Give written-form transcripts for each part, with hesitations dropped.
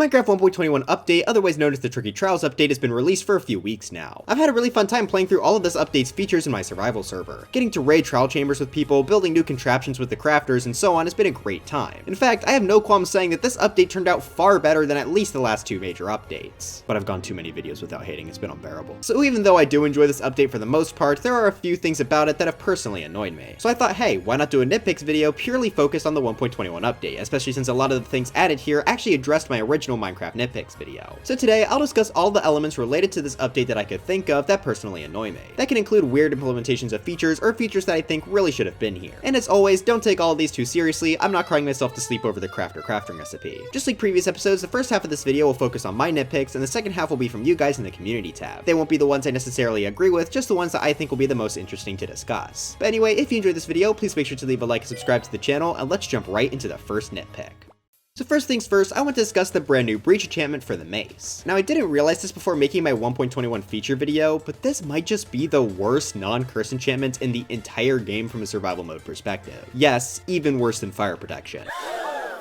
Minecraft 1.21 update, otherwise known as the Tricky Trials update, has been released for a few weeks now. I've had a really fun time playing through all of this update's features in my survival server. Getting to raid trial chambers with people, building new contraptions with the crafters, and so on has been a great time. In fact, I have no qualms saying that this update turned out far better than at least the last two major updates. But I've gone too many videos without hating, it's been unbearable. So even though I do enjoy this update for the most part, there are a few things about it that have personally annoyed me. So I thought, hey, why not do a Nitpicks video purely focused on the 1.21 update, especially since a lot of the things added here actually addressed my original Minecraft Nitpicks video. So today, I'll discuss all the elements related to this update that I could think of that personally annoy me. That can include weird implementations of features or features that I think really should have been here. And as always, don't take all of these too seriously, I'm not crying myself to sleep over the crafting recipe. Just like previous episodes, the first half of this video will focus on my nitpicks, and the second half will be from you guys in the community tab. They won't be the ones I necessarily agree with, just the ones that I think will be the most interesting to discuss. But anyway, if you enjoyed this video, please make sure to leave a like and subscribe to the channel, and let's jump right into the first nitpick. So first things first, I want to discuss the brand new Breach enchantment for the Mace. Now I didn't realize this before making my 1.21 feature video, but this might just be the worst non-curse enchantment in the entire game from a survival mode perspective. Yes, even worse than fire protection.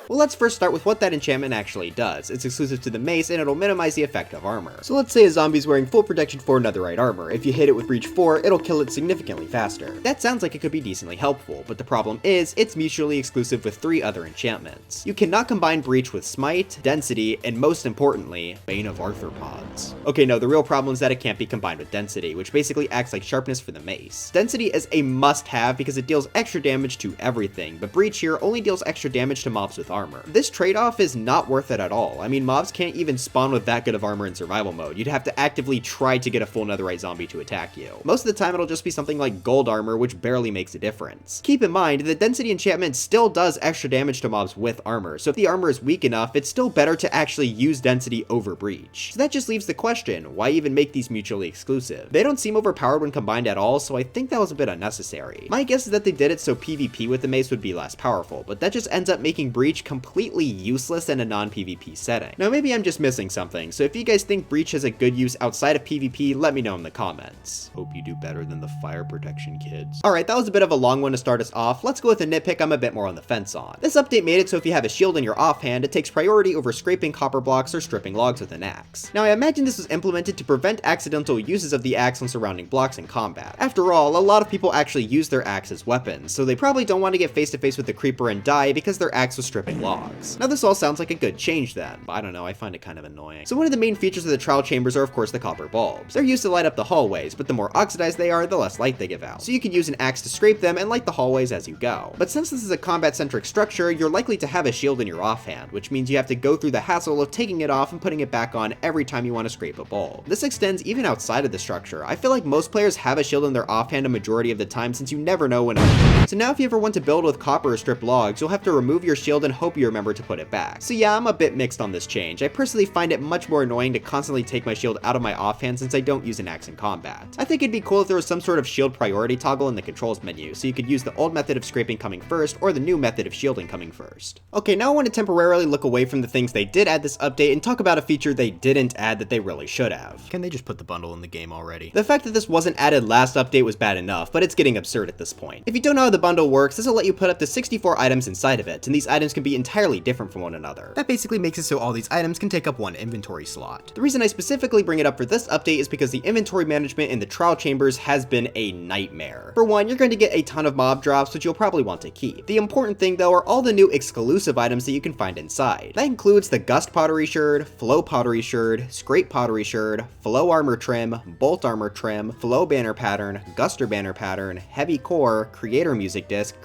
Well, let's first start with what that enchantment actually does. It's exclusive to the Mace, and it'll minimize the effect of armor. So let's say a zombie's wearing full protection 4 netherite armor. If you hit it with Breach 4, it'll kill it significantly faster. That sounds like it could be decently helpful, but the problem is, it's mutually exclusive with 3 other enchantments. You cannot combine Breach with Smite, Density, and most importantly, Bane of Arthropods. Okay, no, the real problem is that it can't be combined with Density, which basically acts like sharpness for the Mace. Density is a must-have because it deals extra damage to everything, but Breach here only deals extra damage to mobs with armor. This trade-off is not worth it at all. I mean, mobs can't even spawn with that good of armor in survival mode. You'd have to actively try to get a full netherite zombie to attack you. Most of the time it'll just be something like gold armor, which barely makes a difference. Keep in mind, the density enchantment still does extra damage to mobs with armor, so if the armor is weak enough, it's still better to actually use density over breach. So that just leaves the question, why even make these mutually exclusive? They don't seem overpowered when combined at all, so I think that was a bit unnecessary. My guess is that they did it so PvP with the Mace would be less powerful, but that just ends up making breach completely useless in a non-PvP setting. Now maybe I'm just missing something, so if you guys think breach has a good use outside of PvP, let me know in the comments. Hope you do better than the fire protection kids. Alright, that was a bit of a long one to start us off. Let's go with a nitpick I'm a bit more on the fence on. This update made it so if you have a shield in your offhand, it takes priority over scraping copper blocks or stripping logs with an axe. Now I imagine this was implemented to prevent accidental uses of the axe on surrounding blocks in combat. After all, a lot of people actually use their axe as weapons, so they probably don't want to get face to face with the creeper and die because their axe was stripping logs. Now this all sounds like a good change then, but I don't know, I find it kind of annoying. So one of the main features of the trial chambers are of course the copper bulbs. They're used to light up the hallways, but the more oxidized they are, the less light they give out. So you can use an axe to scrape them and light the hallways as you go. But since this is a combat-centric structure, you're likely to have a shield in your offhand, which means you have to go through the hassle of taking it off and putting it back on every time you want to scrape a bulb. This extends even outside of the structure. I feel like most players have a shield in their offhand a majority of the time since you never know when So now if you ever want to build with copper or strip logs, you'll have to remove your shield and hope you remember to put it back. So yeah, I'm a bit mixed on this change. I personally find it much more annoying to constantly take my shield out of my offhand since I don't use an axe in combat. I think it'd be cool if there was some sort of shield priority toggle in the controls menu, so you could use the old method of scraping coming first or the new method of shielding coming first. Okay, now I want to temporarily look away from the things they did add this update and talk about a feature they didn't add that they really should have. Can they just put the bundle in the game already? The fact that this wasn't added last update was bad enough, but it's getting absurd at this point. If you don't know how the bundle works, this will let you put up to 64 items inside of it, and these items can be entirely different from one another. That basically makes it so all these items can take up one inventory slot. The reason I specifically bring it up for this update is because the inventory management in the trial chambers has been a nightmare. For one, you're going to get a ton of mob drops, which you'll probably want to keep. The important thing though are all the new exclusive items that you can find inside. That includes the Gust Pottery Sherd, Flow Pottery Sherd, Scrape Pottery Sherd, Flow Armor Trim, Bolt Armor Trim, Flow Banner Pattern, Guster Banner Pattern, Heavy Core, Creator Music Disc,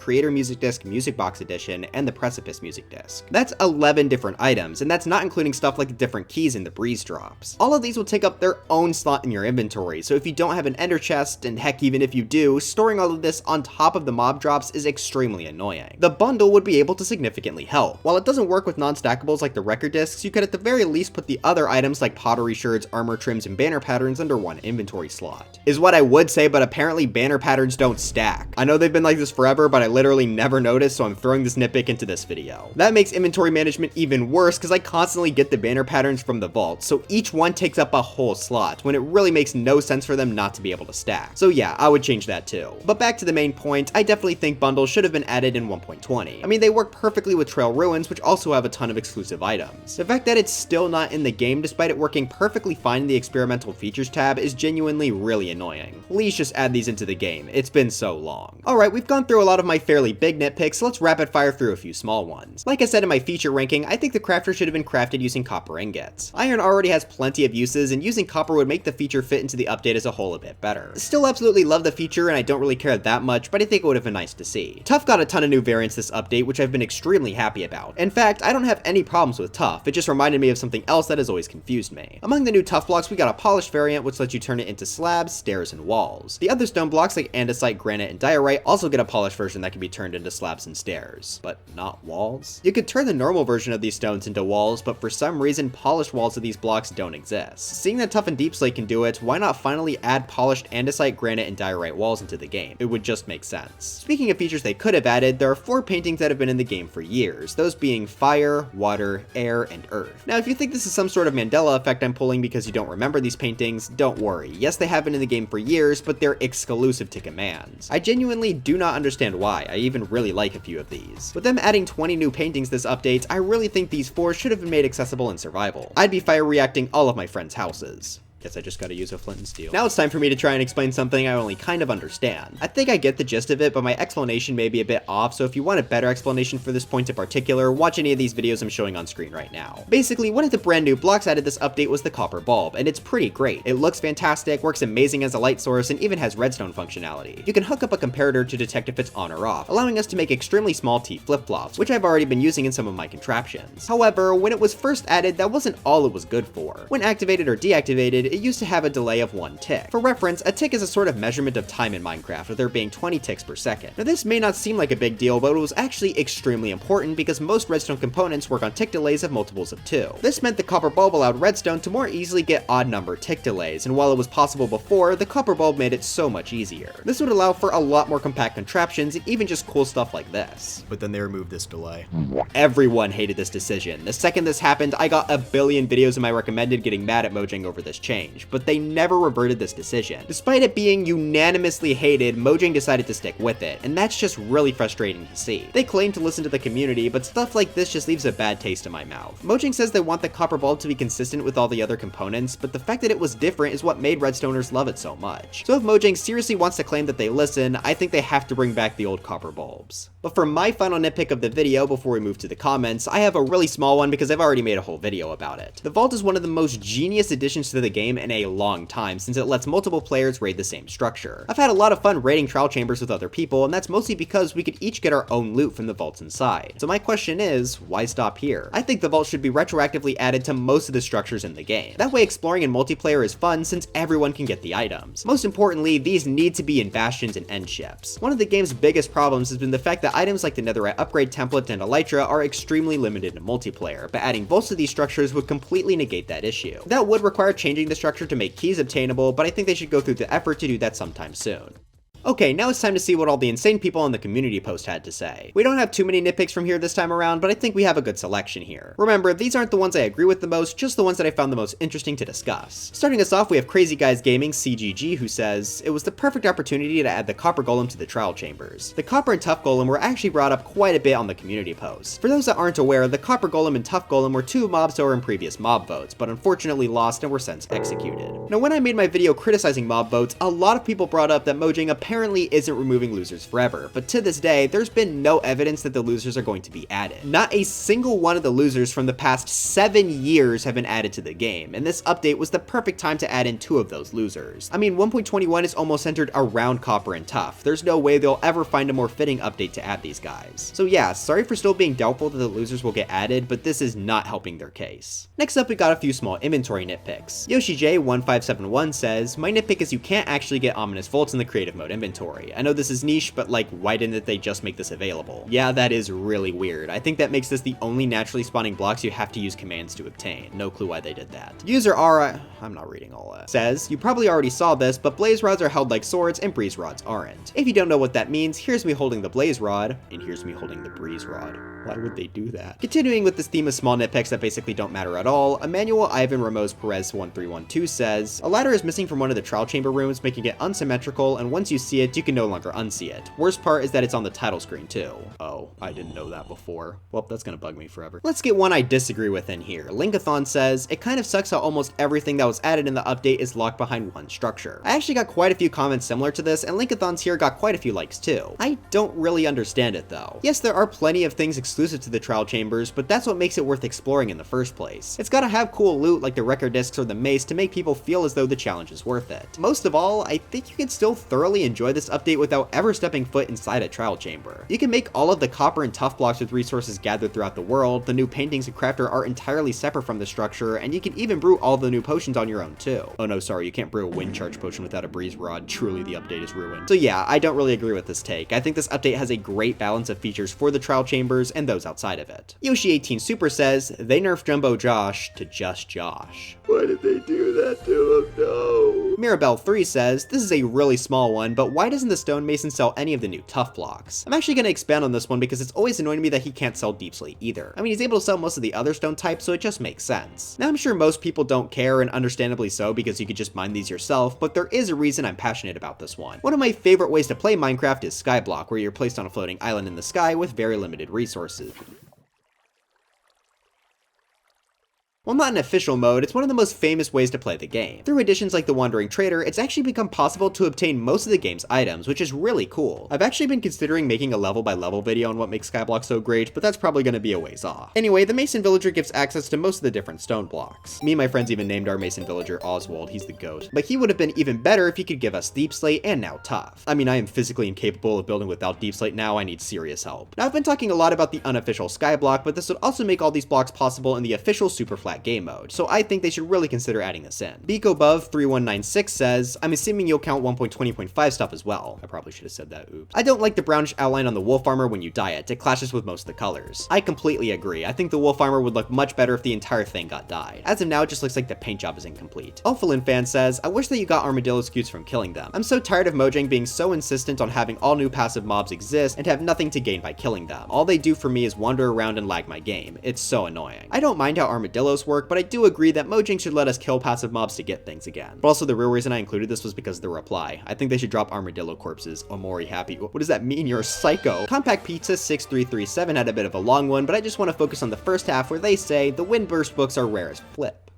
Music Box Edition, and the Precipice Music Disc. That's 11 different items, and that's not including stuff like the different keys in the breeze drops. All of these will take up their own slot in your inventory, so if you don't have an ender chest, and heck even if you do, storing all of this on top of the mob drops is extremely annoying. The bundle would be able to significantly help. While it doesn't work with non-stackables like the record discs, you could at the very least put the other items like pottery sherds, armor trims, and banner patterns under one inventory slot. Is what I would say, but apparently banner patterns don't stack. I know they've been like this forever, but I literally never noticed, so I'm throwing this nitpick into this video. though. That makes inventory management even worse because I constantly get the banner patterns from the vault, so each one takes up a whole slot, when it really makes no sense for them not to be able to stack. So yeah, I would change that too. But back to the main point, I definitely think bundles should have been added in 1.20. I mean, they work perfectly with Trail Ruins, which also have a ton of exclusive items. The fact that it's still not in the game despite it working perfectly fine in the experimental features tab is genuinely really annoying. Please just add these into the game, it's been so long. Alright, we've gone through a lot of my fairly big nitpicks, so let's rapid fire through a few small ones. Like I said in my feature ranking, I think the crafter should have been crafted using copper ingots. Iron already has plenty of uses, and using copper would make the feature fit into the update as a whole a bit better. Still absolutely love the feature and I don't really care that much, but I think it would have been nice to see. Tuff got a ton of new variants this update, which I've been extremely happy about. In fact, I don't have any problems with Tuff, it just reminded me of something else that has always confused me. Among the new Tuff blocks, we got a polished variant which lets you turn it into slabs, stairs, and walls. The other stone blocks like andesite, granite, and diorite also get a polished version that can be turned into slabs and stairs, but not walls. You could turn the normal version of these stones into walls, but for some reason polished walls of these blocks don't exist. Seeing that Tuff and Deep Slate can do it, why not finally add polished andesite, granite, and diorite walls into the game? It would just make sense. Speaking of features they could have added, there are 4 paintings that have been in the game for years, those being fire, water, air, and earth. Now if you think this is some sort of Mandela effect I'm pulling because you don't remember these paintings, don't worry. Yes, they have been in the game for years, but they're exclusive to commands. I genuinely do not understand why, I even really like a few of these. With them adding 20 new paintings this update, I really think these 4 should have been made accessible in survival. I'd be fire reacting all of my friends' houses. Guess I just gotta use a flint and steel. Now it's time for me to try and explain something I only kind of understand. I think I get the gist of it, but my explanation may be a bit off, so if you want a better explanation for this point in particular, watch any of these videos I'm showing on screen right now. Basically, one of the brand new blocks added this update was the copper bulb, and it's pretty great. It looks fantastic, works amazing as a light source, and even has redstone functionality. You can hook up a comparator to detect if it's on or off, allowing us to make extremely small T flip-flops, which I've already been using in some of my contraptions. However, when it was first added, that wasn't all it was good for. When activated or deactivated, it used to have a delay of 1 tick. For reference, a tick is a sort of measurement of time in Minecraft, with there being 20 ticks per second. Now this may not seem like a big deal, but it was actually extremely important because most redstone components work on tick delays of multiples of 2. This meant the copper bulb allowed redstone to more easily get odd number tick delays, and while it was possible before, the copper bulb made it so much easier. This would allow for a lot more compact contraptions and even just cool stuff like this. But then they removed this delay. Everyone hated this decision. The second this happened, I got a billion videos in my recommended getting mad at Mojang over this change, but they never reverted this decision. Despite it being unanimously hated, Mojang decided to stick with it, and that's just really frustrating to see. They claim to listen to the community, but stuff like this just leaves a bad taste in my mouth. Mojang says they want the copper bulb to be consistent with all the other components, but the fact that it was different is what made Redstoners love it so much. So if Mojang seriously wants to claim that they listen, I think they have to bring back the old copper bulbs. But for my final nitpick of the video before we move to the comments, I have a really small one because I've already made a whole video about it. The vault is one of the most genius additions to the game in a long time, since it lets multiple players raid the same structure. I've had a lot of fun raiding trial chambers with other people, and that's mostly because we could each get our own loot from the vaults inside. So my question is, why stop here? I think the vault should be retroactively added to most of the structures in the game. That way exploring in multiplayer is fun since everyone can get the items. Most importantly, these need to be in bastions and end ships. One of the game's biggest problems has been the fact that items like the netherite upgrade template and elytra are extremely limited in multiplayer, but adding vaults to these structures would completely negate that issue. That would require changing the structure to make keys obtainable, but I think they should go through the effort to do that sometime soon. Okay, now it's time to see what all the insane people on the community post had to say. We don't have too many nitpicks from here this time around, but I think we have a good selection here. Remember, these aren't the ones I agree with the most, just the ones that I found the most interesting to discuss. Starting us off, we have Crazy Guys Gaming CGG, who says, it was the perfect opportunity to add the copper golem to the trial chambers. The copper and tuff golem were actually brought up quite a bit on the community post. For those that aren't aware, the copper golem and tuff golem were 2 mobs that were in previous mob votes, but unfortunately lost and were since executed. Now when I made my video criticizing mob votes, a lot of people brought up that Mojang apparently isn't removing losers forever, but to this day, there's been no evidence that the losers are going to be added. Not a single one of the losers from the past 7 years have been added to the game, and this update was the perfect time to add in 2 of those losers. I mean, 1.21 is almost centered around copper and tuff. There's no way they'll ever find a more fitting update to add these guys. So yeah, sorry for still being doubtful that the losers will get added, but this is not helping their case. Next up, we got a few small inventory nitpicks. YoshiJ1571 says, my nitpick is you can't actually get ominous vaults in the creative mode inventory. I know this is niche, but like, why didn't they just make this available? Yeah, that is really weird. I think that makes this the only naturally spawning blocks you have to use commands to obtain. No clue why they did that. User I'm not reading all that. Says, you probably already saw this, but blaze rods are held like swords and breeze rods aren't. If you don't know what that means, here's me holding the blaze rod, and here's me holding the breeze rod. Why would they do that? Continuing with this theme of small nitpicks that basically don't matter at all, Emmanuel Ivan Ramos Perez 1312 says, a ladder is missing from one of the trial chamber rooms, making it unsymmetrical, and once you see it, you can no longer unsee it. Worst part is that it's on the title screen too. Oh, I didn't know that before. Well, that's gonna bug me forever. Let's get one I disagree with in here. Linkathon says, it kind of sucks how almost everything that was added in the update is locked behind one structure. I actually got quite a few comments similar to this, and Linkathon's here got quite a few likes too. I don't really understand it though. Yes, there are plenty of things exclusive to the trial chambers, but that's what makes it worth exploring in the first place. It's gotta have cool loot like the record discs or the mace to make people feel as though the challenge is worth it. Most of all, I think you can still thoroughly enjoy this update without ever stepping foot inside a trial chamber. You can make all of the copper and tuff blocks with resources gathered throughout the world, the new paintings and crafter are entirely separate from the structure, and you can even brew all the new potions on your own too. Oh no, sorry, you can't brew a wind charge potion without a breeze rod. Truly the update is ruined. So yeah, I don't really agree with this take. I think this update has a great balance of features for the trial chambers and those outside of it. Yoshi18 Super says, they nerfed Jumbo Josh to just Josh. Why did they do that to him? No. Mirabelle3 says, this is a really small one, but why doesn't the stonemason sell any of the new tuff blocks? I'm actually going to expand on this one because it's always annoyed me that he can't sell deep slate either. I mean, he's able to sell most of the other stone types, so it just makes sense. Now I'm sure most people don't care, and understandably so, because you could just mine these yourself, but there is a reason I'm passionate about this one. One of my favorite ways to play Minecraft is Skyblock, where you're placed on a floating island in the sky with very limited resources. While not an official mode, it's one of the most famous ways to play the game. Through additions like the Wandering Trader, it's actually become possible to obtain most of the game's items, which is really cool. I've actually been considering making a level by level video on what makes Skyblock so great, but that's probably going to be a ways off. Anyway, the Mason Villager gives access to most of the different stone blocks. Me and my friends even named our Mason Villager Oswald, he's the goat. But he would have been even better if he could give us deep slate and now tuff. I mean, I am physically incapable of building without deep slate now, I need serious help. Now I've been talking a lot about the unofficial Skyblock, but this would also make all these blocks possible in the official super flat game mode, so I think they should really consider adding this in. BeakAbove3196 says, I'm assuming you'll count 1.20.5 stuff as well. I probably should have said that, oops. I don't like the brownish outline on the wolf armor when you dye it. It clashes with most of the colors. I completely agree. I think the wolf armor would look much better if the entire thing got dyed. As of now, it just looks like the paint job is incomplete. Alphalin fan says, I wish that you got armadillo scutes from killing them. I'm so tired of Mojang being so insistent on having all new passive mobs exist and have nothing to gain by killing them. All they do for me is wander around and lag my game. It's so annoying. I don't mind how armadillos work, but I do agree that Mojang should let us kill passive mobs to get things again. But also the real reason I included this was because of the reply. I think they should drop armadillo corpses. Omori happy. What does that mean? You're a psycho. Compact Pizza 6337 had a bit of a long one, but I just want to focus on the first half where they say the Windburst books are rare as flip.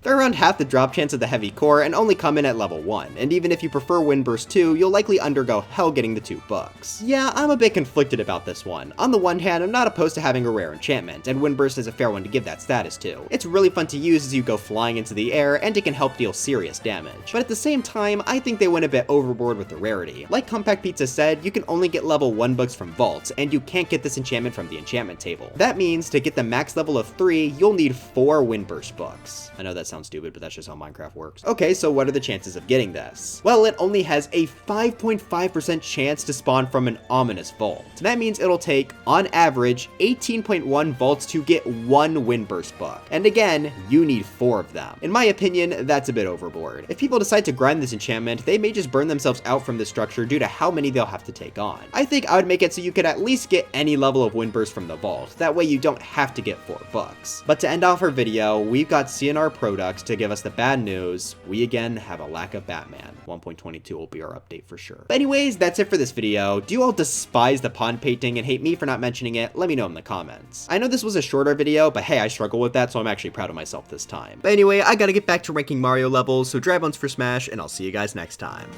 They're around half the drop chance of the heavy core and only come in at level 1, and even if you prefer Windburst 2, you'll likely undergo hell getting the 2 books. Yeah, I'm a bit conflicted about this one. On the one hand, I'm not opposed to having a rare enchantment, and Windburst is a fair one to give that status to. It's really fun to use as you go flying into the air, and it can help deal serious damage. But at the same time, I think they went a bit overboard with the rarity. Like Compact Pizza said, you can only get level 1 books from vaults, and you can't get this enchantment from the enchantment table. That means, to get the max level of 3, you'll need 4 Windburst books. I know that sounds stupid, but that's just how Minecraft works. Okay, so what are the chances of getting this? Well, it only has a 5.5% chance to spawn from an ominous vault. That means it'll take, on average, 18.1 vaults to get 1 Windburst book. And again, you need 4 of them. In my opinion, that's a bit overboard. If people decide to grind this enchantment, they may just burn themselves out from this structure due to how many they'll have to take on. I think I would make it so you could at least get any level of Windburst from the vault. That way you don't have to get 4 books. But to end off our video, we've got CNR Products to give us the bad news. We again have a lack of Batman. 1.22 will be our update for sure. But anyways, that's it for this video. Do you all despise the pond painting and hate me for not mentioning it? Let me know in the comments. I know this was a shorter video, but hey, I struggle with that, so I'm actually proud of myself this time. But anyway, I gotta get back to ranking Mario levels, so drive once for Smash, and I'll see you guys next time.